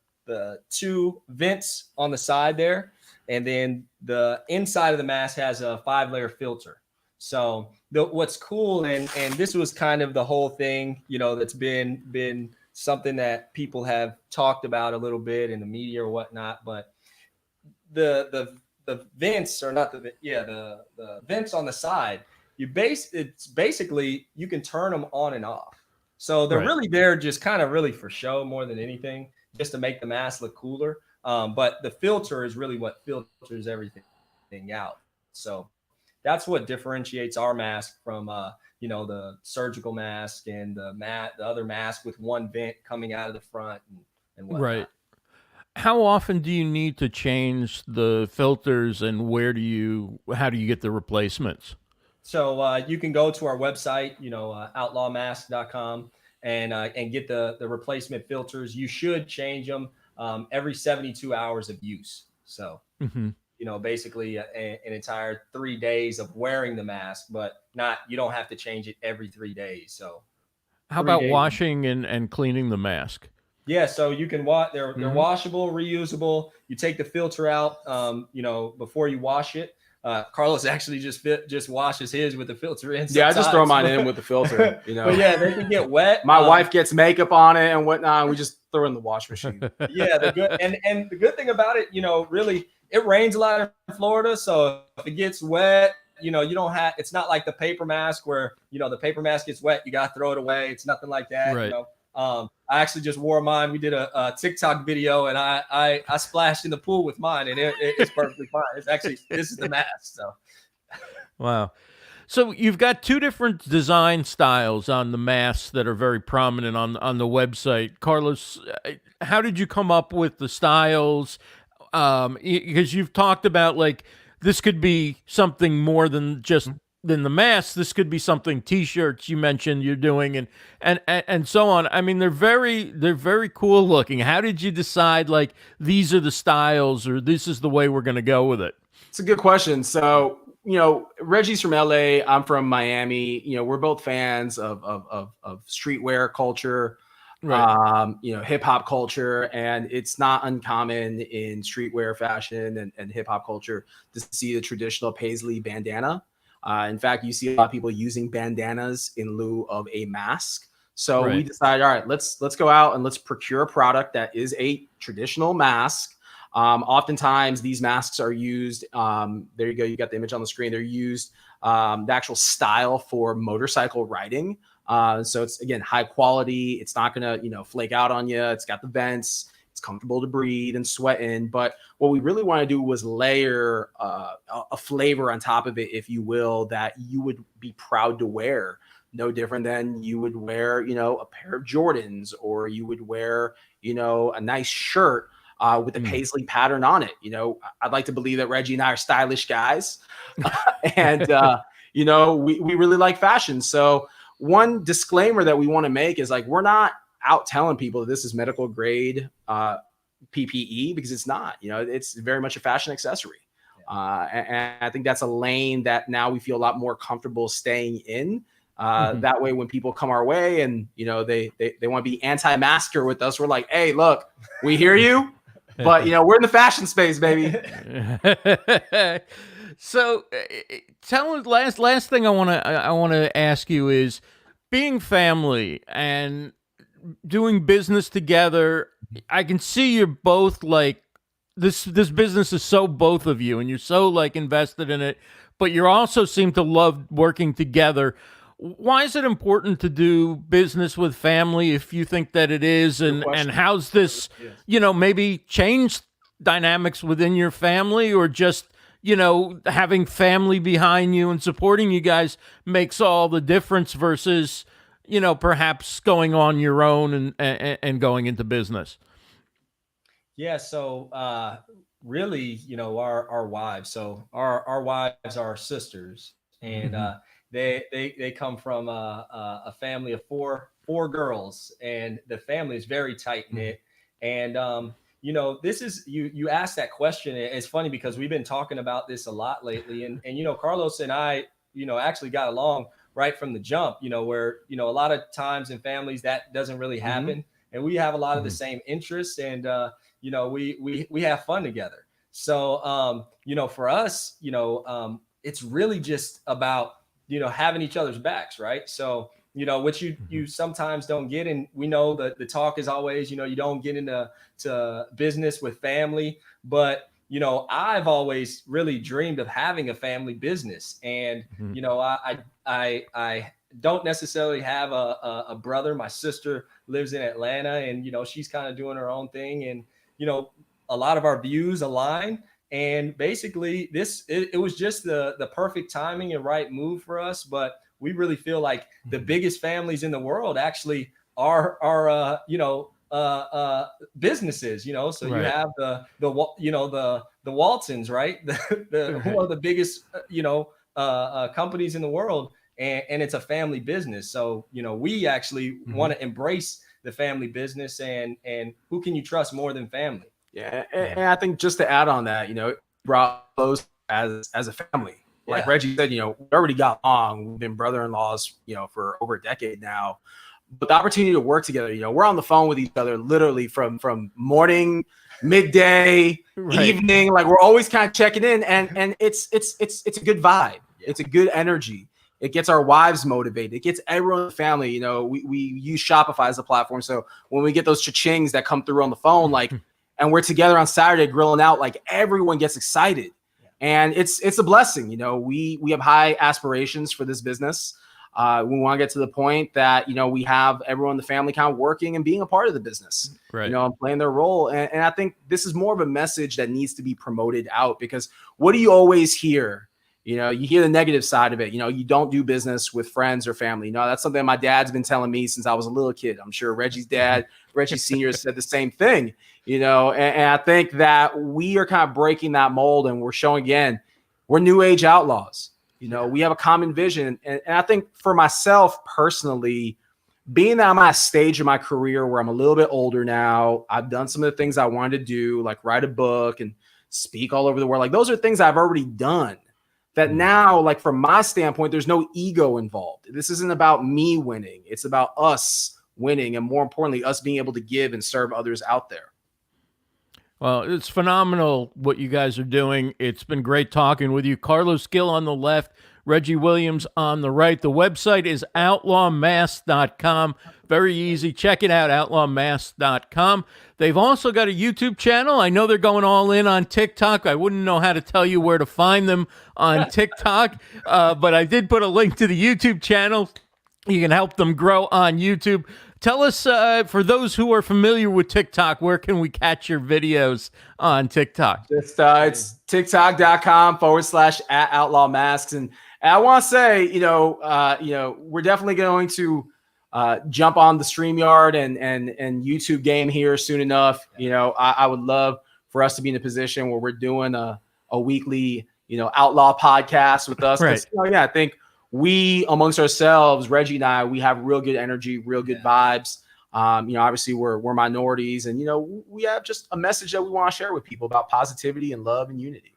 two vents on the side there, and then the inside of the mask has a 5-layer filter. So what's cool, and this was kind of the whole thing, you know, that's been something that people have talked about a little bit in the media or whatnot, but the vents are not the vents on the side. It's basically you can turn them on and off. So they're really there just kind of really for show more than anything, just to make the mask look cooler. But the filter is really what filters everything out. So that's what differentiates our mask from you know, the surgical mask and the other mask with one vent coming out of the front and whatnot. Right. How often do you need to change the filters, and how do you get the replacements? So you can go to our website, you know, outlawmasks.com, and get the replacement filters. You should change them every 72 hours of use. So, you know, basically an entire 3 days of wearing the mask, but you don't have to change it every 3 days. So how about washing and cleaning the mask? Yeah, so you can they're washable, reusable. You take the filter out, you know, before you wash it. Carlos actually just washes his with the filter in. Yeah, I just throw mine in with the filter. You know, but yeah, they can get wet. My wife gets makeup on it and whatnot. And we just throw it in the wash machine. Yeah, and the good thing about it, you know, really, it rains a lot in Florida, so if it gets wet, you know, it's not like the paper mask where, you know, the paper mask gets wet, you got to throw it away. It's nothing like that. Right. You know, I actually just wore mine. We did a TikTok video, and I splashed in the pool with mine, and it's perfectly fine. This is the mask. So, wow. So you've got two different design styles on the masks that are very prominent on the website. Carlos, how did you come up with the styles? Because you've talked about, like, this could be something more than just than the mask. This could be something, t-shirts you mentioned you're doing, and so on. I mean, they're very cool looking. How did you decide, like, these are the styles, or this is the way we're going to go with it? It's a good question. So, you know, Reggie's from LA. I'm from Miami. You know, we're both fans of streetwear culture, Right. you know, hip hop culture, and it's not uncommon in streetwear fashion and hip hop culture to see the traditional paisley bandana. In fact, you see a lot of people using bandanas in lieu of a mask. So we decided, all right, let's go out and let's procure a product that is a traditional mask. Oftentimes these masks are used, there you go, you got the image on the screen. They're used, the actual style for motorcycle riding. So it's, again, high quality. It's not going to, you know, flake out on you. It's got the vents. It's comfortable to breathe and sweat in. But what we really want to do was layer a flavor on top of it, if you will, that you would be proud to wear. No different than you would wear, you know, a pair of Jordans, or you would wear, you know, a nice shirt with a paisley pattern on it. You know, I'd like to believe that Reggie and I are stylish guys. And, you know, we really like fashion. So one disclaimer that we want to make is, like, we're not out telling people that this is medical grade PPE, because it's not. You know, it's very much a fashion accessory. And I think that's a lane that now we feel a lot more comfortable staying in. That way, when people come our way and, you know, they want to be anti-masker with us, we're like, hey, look, we hear you, but, you know, we're in the fashion space, baby. So tell us, last thing I want to ask you is, being family and doing business together, I can see you're both like, this business is so both of you, and you're so like invested in it, but you also seem to love working together. Why is it important to do business with family, if you think that it is, and how's this, you know, maybe change dynamics within your family, or just, you know, having family behind you and supporting you guys makes all the difference versus, you know, perhaps going on your own and going into business? Yeah. So really, you know, our wives. So our wives are sisters, and they come from a family of four girls, and the family is very tight knit. And you know, this is you asked that question. It's funny because we've been talking about this a lot lately, and you know, Carlos and I, you know, actually got along right from the jump. You know, where, you know, a lot of times in families that doesn't really happen, and we have a lot of the same interests, and you know, we have fun together. So you know, for us, you know, it's really just about, you know, having each other's backs, right? So, you know, which you sometimes don't get. And we know that the talk is always, you know, you don't get into business with family, but, you know, I've always really dreamed of having a family business. And, you know, I don't necessarily have a brother. My sister lives in Atlanta, and, you know, she's kind of doing her own thing. And, you know, a lot of our views align. And basically it was just the perfect timing and right move for us. But we really feel like the biggest families in the world actually are you know, businesses, you know. So you have the you know, the Waltons, right? Who are the biggest, you know, companies in the world, and it's a family business. So, you know, we actually want to embrace the family business, and who can you trust more than family? Yeah, and I think just to add on that, you know, it brought close as a family. Like Reggie said, you know, we already got along. We've been brother-in-laws, you know, for over a decade now. But the opportunity to work together, you know, we're on the phone with each other literally from morning, midday, evening. Like, we're always kind of checking in, and it's a good vibe. It's a good energy. It gets our wives motivated. It gets everyone in the family. You know, we use Shopify as a platform. So when we get those cha-chings that come through on the phone, like, and we're together on Saturday grilling out, like, everyone gets excited. And it's a blessing. You know, we have high aspirations for this business. We want to get to the point that, you know, we have everyone in the family kind of working and being a part of the business, you know, and playing their role. And I think this is more of a message that needs to be promoted out, because what do you always hear? You know, you hear the negative side of it. You know, you don't do business with friends or family. You know, that's something my dad's been telling me since I was a little kid. I'm sure Reggie's dad, Reggie Sr. said the same thing, you know, and I think that we are kind of breaking that mold, and we're showing, again, we're new age outlaws. You know, we have a common vision. And I think for myself personally, being that I'm at a stage in my career where I'm a little bit older now, I've done some of the things I wanted to do, like write a book and speak all over the world. Like, those are things I've already done. That now, like, from my standpoint, there's no ego involved. This isn't about me winning. It's about us winning, and more importantly, us being able to give and serve others out there. Well, it's phenomenal what you guys are doing. It's been great talking with you. Carlos Gil on the left, Reggie Williams on the right. The website is outlawmasks.com. Very easy. Check it out, outlawmasks.com. They've also got a YouTube channel. I know they're going all in on TikTok. I wouldn't know how to tell you where to find them on TikTok, but I did put a link to the YouTube channel. You can help them grow on YouTube. Tell us, for those who are familiar with TikTok, where can we catch your videos on TikTok? It's tiktok.com/@outlawmasks. And I want to say, you know, we're definitely going to jump on the StreamYard and YouTube game here soon enough. You know, I would love for us to be in a position where we're doing a weekly, you know, outlaw podcast with us. Right. You know, yeah, I think we, amongst ourselves, Reggie and I, we have real good energy, real good vibes. You know, obviously we're minorities, and, you know, we have just a message that we want to share with people about positivity and love and unity.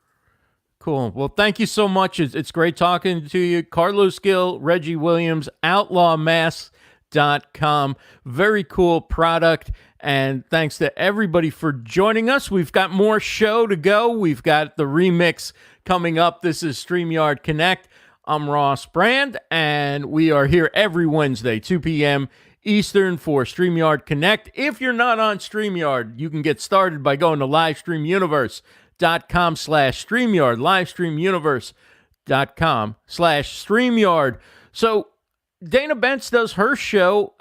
Cool. Well, thank you so much. It's great talking to you. Carlos Gil, Reggie Williams, outlawmasks.com. Very cool product. And thanks to everybody for joining us. We've got more show to go. We've got the remix coming up. This is StreamYard Connect. I'm Ross Brand, and we are here every Wednesday, 2 p.m. Eastern for StreamYard Connect. If you're not on StreamYard, you can get started by going to livestreamuniverse.com/StreamYard, livestreamuniverse.com/StreamYard. So Dana Bentz does her show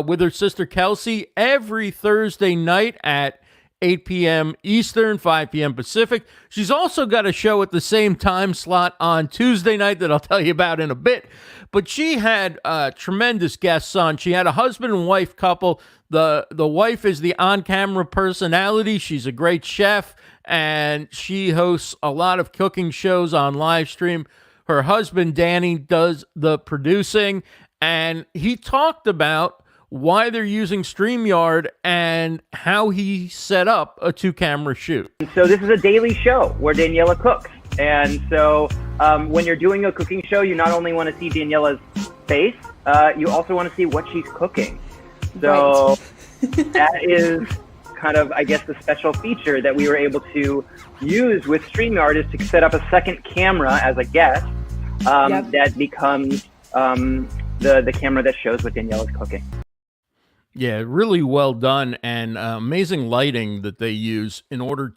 with her sister Kelsey every Thursday night at 8 p.m. Eastern, 5 p.m. Pacific. She's also got a show at the same time slot on Tuesday night that I'll tell you about in a bit. But she had tremendous guests on. She had a husband and wife couple. The wife is the on-camera personality. She's a great chef, and she hosts a lot of cooking shows on live stream. Her husband, Danny, does the producing, and he talked about why they're using StreamYard and how he set up a 2-camera shoot. So this is a daily show where Daniela cooks. And so when you're doing a cooking show, you not only want to see Daniela's face, you also want to see what she's cooking. So that is kind of, I guess, the special feature that we were able to use with StreamYard is to set up a second camera as a guest that becomes the camera that shows what Daniela's cooking. Yeah, really well done, and amazing lighting that they use in order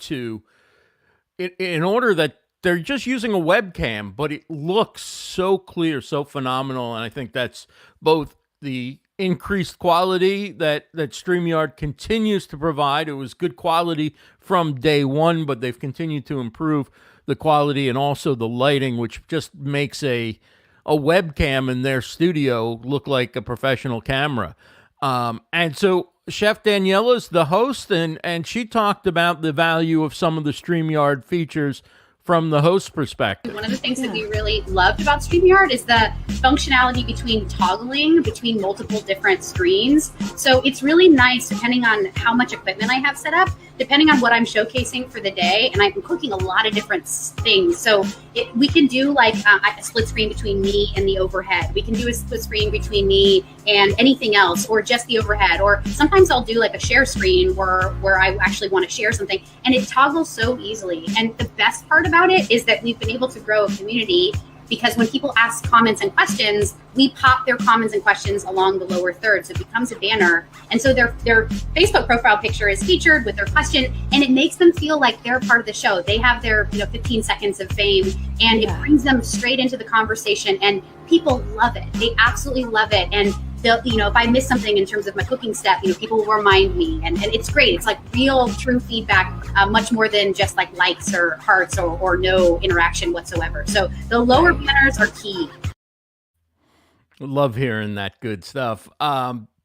that they're just using a webcam, but it looks so clear, so phenomenal, and I think that's both the increased quality that StreamYard continues to provide. It was good quality from day one, but they've continued to improve the quality and also the lighting, which just makes a webcam in their studio look like a professional camera. And so Chef Daniela's the host, and she talked about the value of some of the StreamYard features from the host perspective. One of the things that we really loved about StreamYard is the functionality between toggling between multiple different screens. So it's really nice depending on how much equipment I have set up, depending on what I'm showcasing for the day. And I'm cooking a lot of different things. So we can do like a split screen between me and the overhead. We can do a split screen between me and anything else, or just the overhead. Or sometimes I'll do like a share screen where I actually want to share something, and it toggles so easily. And the best part about it is that we've been able to grow a community, because when people ask comments and questions, we pop their comments and questions along the lower third, so it becomes a banner. And so their Facebook profile picture is featured with their question, and it makes them feel like they're part of the show. They have their 15 seconds of fame, and it brings them straight into the conversation, and people love it. They absolutely love it. And they'll, if I miss something in terms of my cooking step, people will remind me, and it's great. It's like real, true feedback, much more than just like likes or hearts or no interaction whatsoever. So the lower banners are key. Love hearing that good stuff.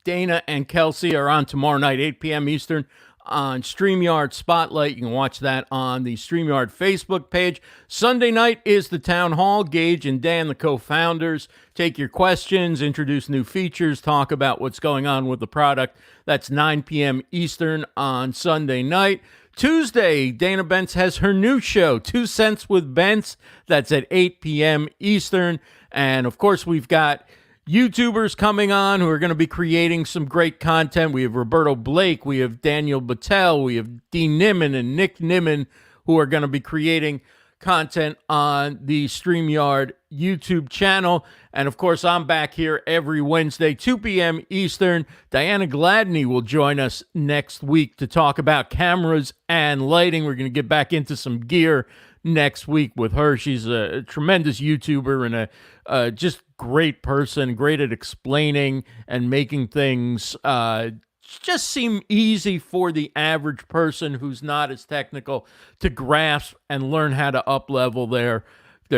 Dana and Kelsey are on tomorrow night, 8 p.m. Eastern, on StreamYard Spotlight. You can watch that on the StreamYard Facebook page. Sunday night is the Town Hall. Gage and Dan, the co-founders, take your questions, introduce new features, talk about what's going on with the product. That's 9 p.m. Eastern on Sunday night. Tuesday, Dana Bentz has her new show, 2 Cents with Bentz. That's at 8 p.m. Eastern. And, of course, we've got YouTubers coming on who are going to be creating some great content. We have Roberto Blake, we have Daniel Battelle, we have Dean Nimmin and Nick Nimmin, who are going to be creating content on the StreamYard YouTube channel. And of course, I'm back here every Wednesday, 2 p.m. Eastern. Diana Gladney will join us next week to talk about cameras and lighting. We're going to get back into some gear next week with her. She's a tremendous YouTuber and a just great person, great at explaining and making things just seem easy for the average person who's not as technical to grasp and learn how to up-level their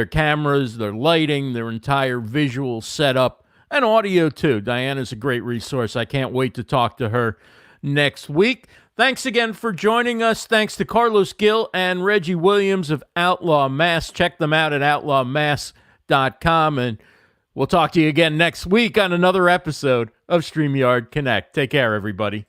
cameras, their lighting, their entire visual setup, and audio too. Diana's a great resource. I can't wait to talk to her next week. Thanks again for joining us. Thanks to Carlos Gil and Reggie Williams of Outlaw Masks. Check them out at outlawmasks.com, and we'll talk to you again next week on another episode of StreamYard Connect. Take care, everybody.